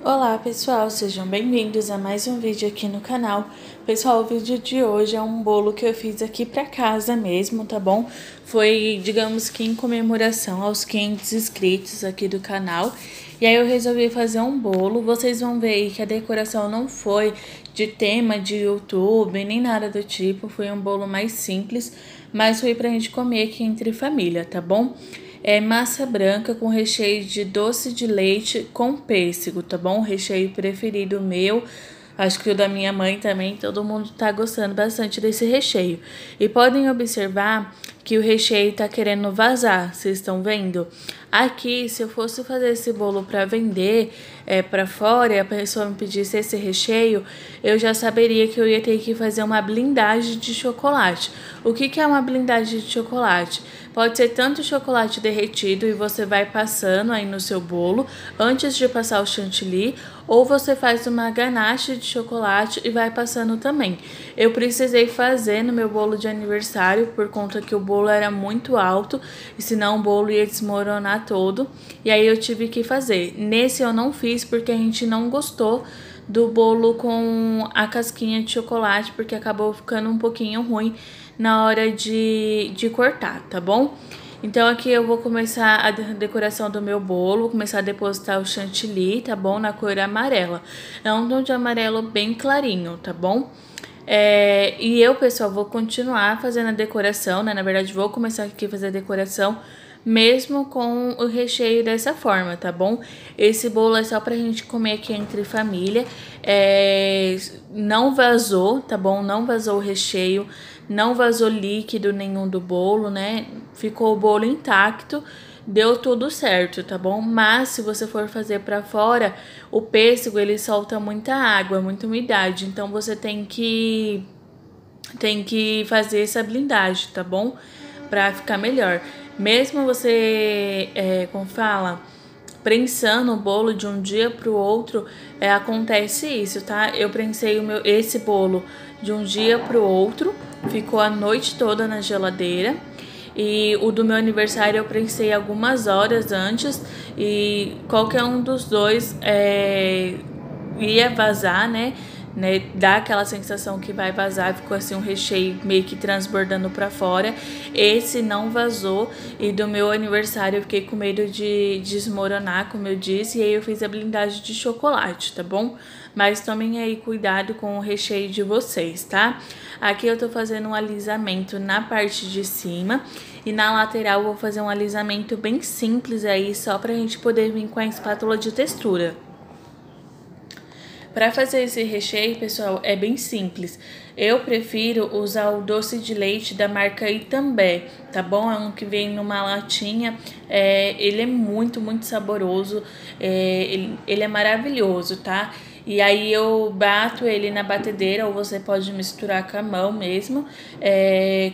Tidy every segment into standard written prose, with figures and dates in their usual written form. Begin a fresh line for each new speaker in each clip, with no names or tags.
Olá pessoal, sejam bem-vindos a mais um vídeo aqui no canal. Pessoal, o vídeo de hoje é um bolo que eu fiz aqui pra casa mesmo, tá bom? Foi, digamos que em comemoração aos 500 inscritos aqui do canal. E aí eu resolvi fazer um bolo. Vocês vão ver aí que a decoração não foi de tema de YouTube, nem nada do tipo. Foi um bolo mais simples, mas foi pra gente comer aqui entre família, tá bom? É massa branca com recheio de doce de leite com pêssego, tá bom? O recheio preferido meu, acho que o da minha mãe também, todo mundo tá gostando bastante desse recheio. E podem observar que o recheio tá querendo vazar, vocês estão vendo? Aqui, se eu fosse fazer esse bolo para vender para fora e a pessoa me pedisse esse recheio, eu já saberia que eu ia ter que fazer uma blindagem de chocolate. O que é uma blindagem de chocolate? Pode ser tanto chocolate derretido e você vai passando aí no seu bolo antes de passar o chantilly, ou você faz uma ganache de chocolate e vai passando também. Eu precisei fazer no meu bolo de aniversário por conta que o bolo era muito alto e senão o bolo ia desmoronar todo. E aí eu tive que fazer. Nesse eu não fiz porque a gente não gostou do bolo com a casquinha de chocolate, porque acabou ficando um pouquinho ruim na hora de cortar, tá bom? Então aqui eu vou começar a decoração do meu bolo, vou começar a depositar o chantilly, tá bom? Na cor amarela. É um tom de amarelo bem clarinho, tá bom? E eu, pessoal, vou continuar fazendo a decoração, né? Na verdade, vou começar aqui a fazer a decoração mesmo com o recheio dessa forma, tá bom? Esse bolo é só pra gente comer aqui entre família. Não vazou, tá bom? Não vazou o recheio, não vazou líquido nenhum do bolo, né? Ficou o bolo intacto. Deu tudo certo, tá bom? Mas se você for fazer pra fora, o pêssego ele solta muita água, muita umidade, então você tem que fazer essa blindagem, tá bom? Pra ficar melhor. Mesmo você, como fala, prensando o bolo de um dia pro outro, acontece isso, tá? Eu prensei esse bolo de um dia pro outro, ficou a noite toda na geladeira. E o do meu aniversário eu prensei algumas horas antes e qualquer um dos dois ia vazar, né? Dá aquela sensação que vai vazar, ficou assim um recheio meio que transbordando pra fora. Esse não vazou e do meu aniversário eu fiquei com medo de desmoronar, como eu disse, e aí eu fiz a blindagem de chocolate, tá bom? Mas tomem aí cuidado com o recheio de vocês, tá? Aqui eu tô fazendo um alisamento na parte de cima e na lateral eu vou fazer um alisamento bem simples aí, só pra gente poder vir com a espátula de textura. Para fazer esse recheio, pessoal, é bem simples. Eu prefiro usar o doce de leite da marca Itambé, tá bom? É um que vem numa latinha. Ele é muito, muito saboroso. Ele é maravilhoso, tá? E aí eu bato ele na batedeira, ou você pode misturar com a mão mesmo,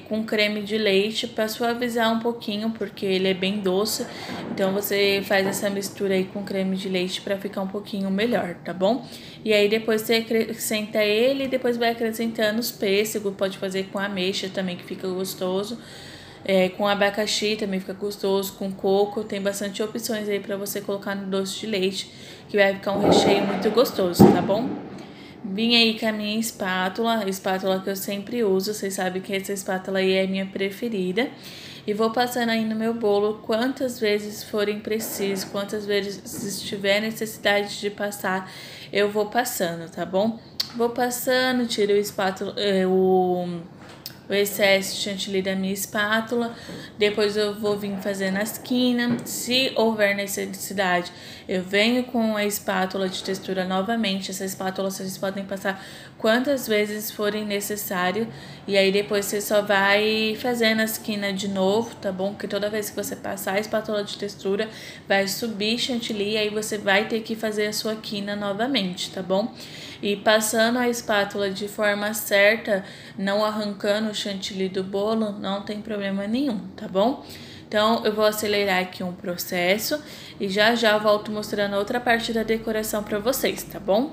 com creme de leite para suavizar um pouquinho, porque ele é bem doce. Então você faz essa mistura aí com creme de leite para ficar um pouquinho melhor, tá bom? E aí depois você acrescenta ele e depois vai acrescentando os pêssegos, pode fazer com ameixa também que fica gostoso. Com abacaxi também fica gostoso, com coco, tem bastante opções aí para você colocar no doce de leite, que vai ficar um recheio muito gostoso, tá bom? Vim aí com a minha espátula, a espátula que eu sempre uso, vocês sabem que essa espátula aí é a minha preferida. E vou passando aí no meu bolo quantas vezes forem preciso, quantas vezes tiver necessidade de passar, eu vou passando, tá bom? Vou passando, tiro o espátula, o excesso de chantilly da minha espátula. Depois eu vou vir fazendo a esquina. Se houver necessidade, eu venho com a espátula de textura novamente. Essa espátula vocês podem passar quantas vezes forem necessário. E aí depois você só vai fazendo a esquina de novo, tá bom? Porque toda vez que você passar a espátula de textura, vai subir chantilly e aí você vai ter que fazer a sua quina novamente, tá bom? E passando a espátula de forma certa, não arrancando o chantilly do bolo, não tem problema nenhum, tá bom? Então, eu vou acelerar aqui um processo e já já volto mostrando outra parte da decoração para vocês, tá bom?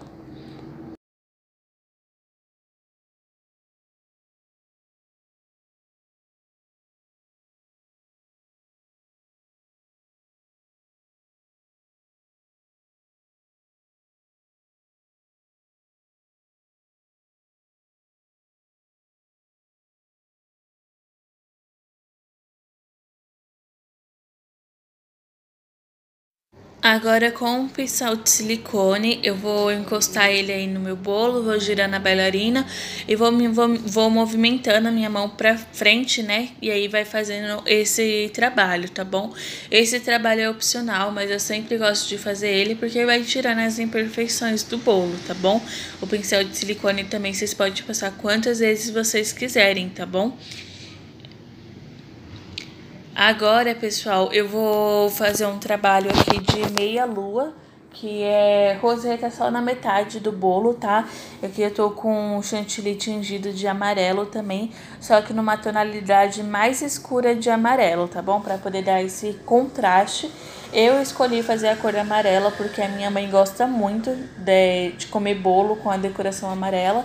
Agora com o pincel de silicone, eu vou encostar ele aí no meu bolo, vou girando a bailarina e vou movimentando a minha mão pra frente, né? E aí vai fazendo esse trabalho, tá bom? Esse trabalho é opcional, mas eu sempre gosto de fazer ele porque vai tirando as imperfeições do bolo, tá bom? O pincel de silicone também vocês podem passar quantas vezes vocês quiserem, tá bom? Agora, pessoal, eu vou fazer um trabalho aqui de meia lua, que é roseta só na metade do bolo, tá? Aqui eu tô com chantilly tingido de amarelo também, só que numa tonalidade mais escura de amarelo, tá bom? Pra poder dar esse contraste. Eu escolhi fazer a cor amarela porque a minha mãe gosta muito de comer bolo com a decoração amarela.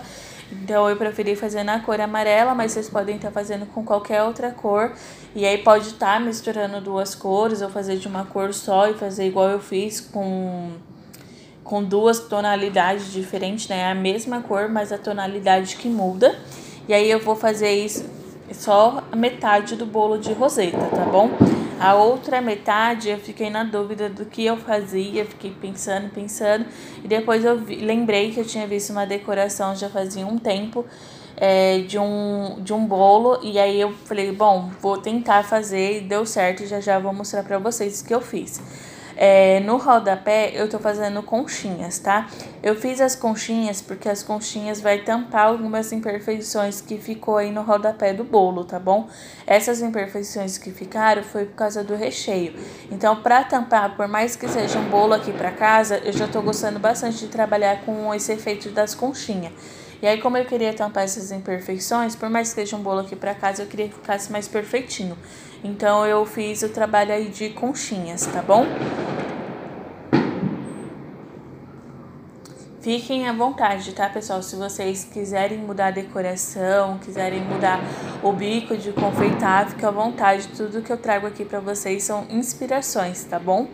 Então eu preferi fazer na cor amarela, mas vocês podem estar fazendo com qualquer outra cor. E aí pode estar misturando duas cores ou fazer de uma cor só e fazer igual eu fiz com duas tonalidades diferentes, né? A mesma cor, mas a tonalidade que muda. E aí eu vou fazer isso só a metade do bolo de roseta, tá bom? A outra metade eu fiquei na dúvida do que eu fazia, fiquei pensando, e depois lembrei que eu tinha visto uma decoração já fazia um tempo de um bolo, e aí eu falei, bom, vou tentar fazer, e deu certo, e já vou mostrar pra vocês o que eu fiz. No rodapé eu tô fazendo conchinhas, tá? Eu fiz as conchinhas porque as conchinhas vai tampar algumas imperfeições que ficou aí no rodapé do bolo, tá bom? Essas imperfeições que ficaram foi por causa do recheio. Então, pra tampar, por mais que seja um bolo aqui pra casa, eu já tô gostando bastante de trabalhar com esse efeito das conchinhas. E aí, como eu queria tampar essas imperfeições, por mais que seja um bolo aqui pra casa, eu queria que ficasse mais perfeitinho. Então, eu fiz o trabalho aí de conchinhas, tá bom? Fiquem à vontade, tá, pessoal? Se vocês quiserem mudar a decoração, quiserem mudar o bico de confeitar, fica à vontade. Tudo que eu trago aqui pra vocês são inspirações, tá bom?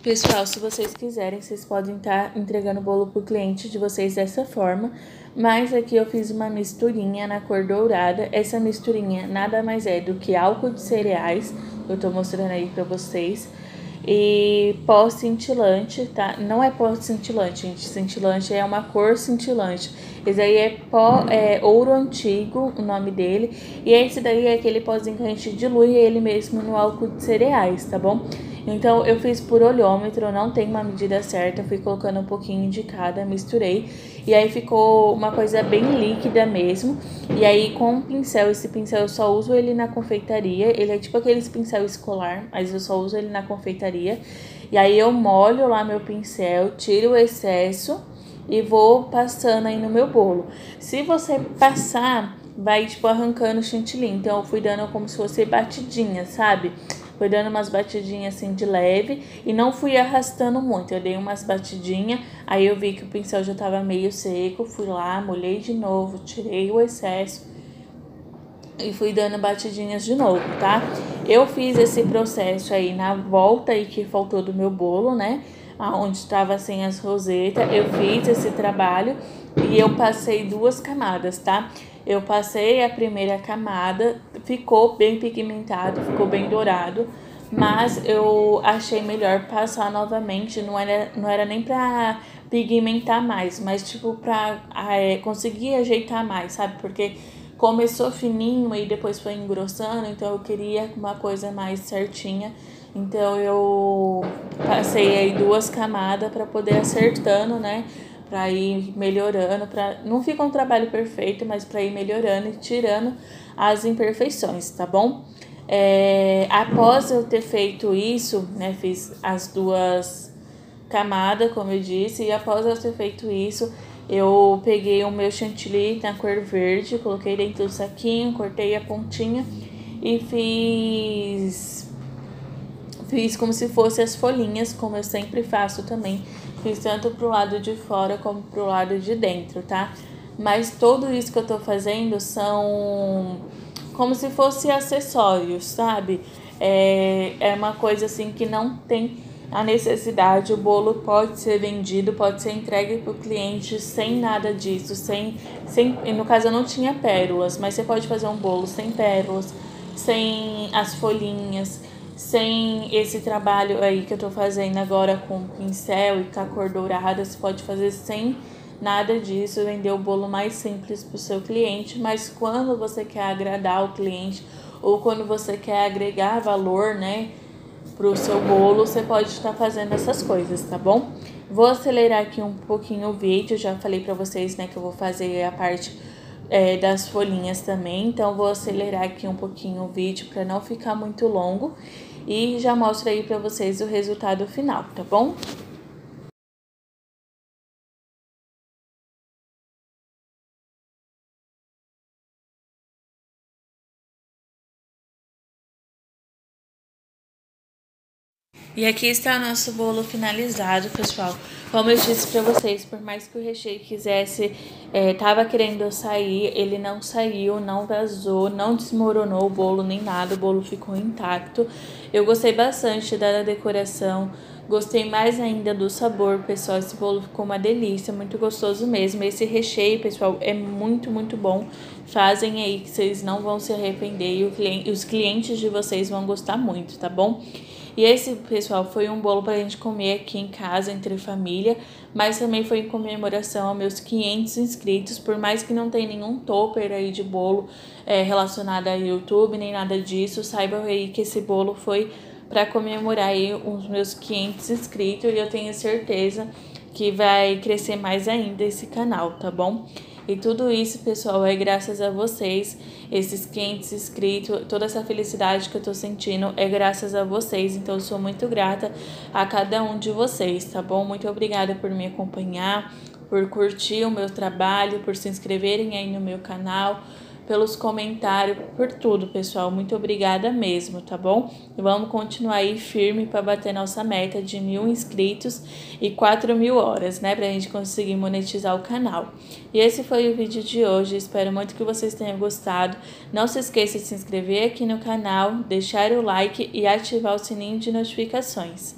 Pessoal, se vocês quiserem, vocês podem estar entregando o bolo pro cliente de vocês dessa forma. Mas aqui eu fiz uma misturinha na cor dourada. Essa misturinha nada mais é do que álcool de cereais. Eu tô mostrando aí pra vocês. E pó cintilante, tá? Não é pó cintilante, gente. Cintilante é uma cor cintilante. Esse aí é ouro antigo, o nome dele. E esse daí é aquele pozinho que a gente dilui ele mesmo no álcool de cereais, tá bom? Então, eu fiz por olhômetro, não tem uma medida certa, eu fui colocando um pouquinho de cada, misturei. E aí ficou uma coisa bem líquida mesmo. E aí, com o pincel, esse pincel eu só uso ele na confeitaria. Ele é tipo aqueles pincel escolar, mas eu só uso ele na confeitaria. E aí, eu molho lá meu pincel, tiro o excesso e vou passando aí no meu bolo. Se você passar, vai tipo arrancando o chantilly. Então, eu fui dando como se fosse batidinha, sabe? Foi dando umas batidinhas assim de leve e não fui arrastando muito. Eu dei umas batidinhas, aí eu vi que o pincel já tava meio seco, fui lá, molhei de novo, tirei o excesso e fui dando batidinhas de novo, tá? Eu fiz esse processo aí na volta aí que faltou do meu bolo, né? Onde estava sem as rosetas, eu fiz esse trabalho e eu passei duas camadas, tá? Eu passei a primeira camada, ficou bem pigmentado, ficou bem dourado, mas eu achei melhor passar novamente, não era nem pra pigmentar mais, mas tipo pra conseguir ajeitar mais, sabe? Porque começou fininho e depois foi engrossando, então eu queria uma coisa mais certinha. Então eu passei aí duas camadas para poder acertando, né? Para ir melhorando, para não fica um trabalho perfeito, mas para ir melhorando e tirando as imperfeições, tá bom? Após eu ter feito isso, né? Fiz as duas camadas, como eu disse, e após eu ter feito isso, eu peguei o meu chantilly na cor verde, coloquei dentro do saquinho, cortei a pontinha e fiz como se fosse as folhinhas, como eu sempre faço também. Fiz tanto pro lado de fora como pro lado de dentro, tá? Mas tudo isso que eu tô fazendo são como se fosse acessórios, sabe? É uma coisa assim que não tem a necessidade. O bolo pode ser vendido, pode ser entregue pro cliente sem nada disso, no caso eu não tinha pérolas, mas você pode fazer um bolo sem pérolas, sem as folhinhas. sem esse trabalho aí que eu tô fazendo agora com pincel e com a cor dourada, você pode fazer sem nada disso, vender o bolo mais simples pro seu cliente, mas quando você quer agradar o cliente ou quando você quer agregar valor, né, pro seu bolo, você pode estar fazendo essas coisas, tá bom? Vou acelerar aqui um pouquinho o vídeo, já falei pra vocês, né, que eu vou fazer a parte das folhinhas também, então vou acelerar aqui um pouquinho o vídeo para não ficar muito longo e já mostro aí pra vocês o resultado final, tá bom? E aqui está o nosso bolo finalizado, pessoal. Como eu disse pra vocês, por mais que o recheio quisesse, tava querendo sair, ele não saiu, não vazou, não desmoronou o bolo nem nada, o bolo ficou intacto. Eu gostei bastante da decoração, gostei mais ainda do sabor, pessoal. Esse bolo ficou uma delícia, muito gostoso mesmo. Esse recheio, pessoal, é muito, muito bom. Fazem aí que vocês não vão se arrepender e os clientes de vocês vão gostar muito, tá bom? E esse, pessoal, foi um bolo pra gente comer aqui em casa, entre família, mas também foi em comemoração aos meus 500 inscritos, por mais que não tenha nenhum topper aí de bolo relacionado a YouTube, nem nada disso, saibam aí que esse bolo foi para comemorar aí os meus 500 inscritos e eu tenho certeza que vai crescer mais ainda esse canal, tá bom? E tudo isso, pessoal, é graças a vocês, esses 500 inscritos, toda essa felicidade que eu tô sentindo é graças a vocês. Então, eu sou muito grata a cada um de vocês, tá bom? Muito obrigada por me acompanhar, por curtir o meu trabalho, por se inscreverem aí no meu canal, pelos comentários, por tudo, pessoal. Muito obrigada mesmo, tá bom? Vamos continuar aí firme para bater nossa meta de 1000 inscritos e 4000 horas, né? Pra gente conseguir monetizar o canal. E esse foi o vídeo de hoje. Espero muito que vocês tenham gostado. Não se esqueça de se inscrever aqui no canal, deixar o like e ativar o sininho de notificações.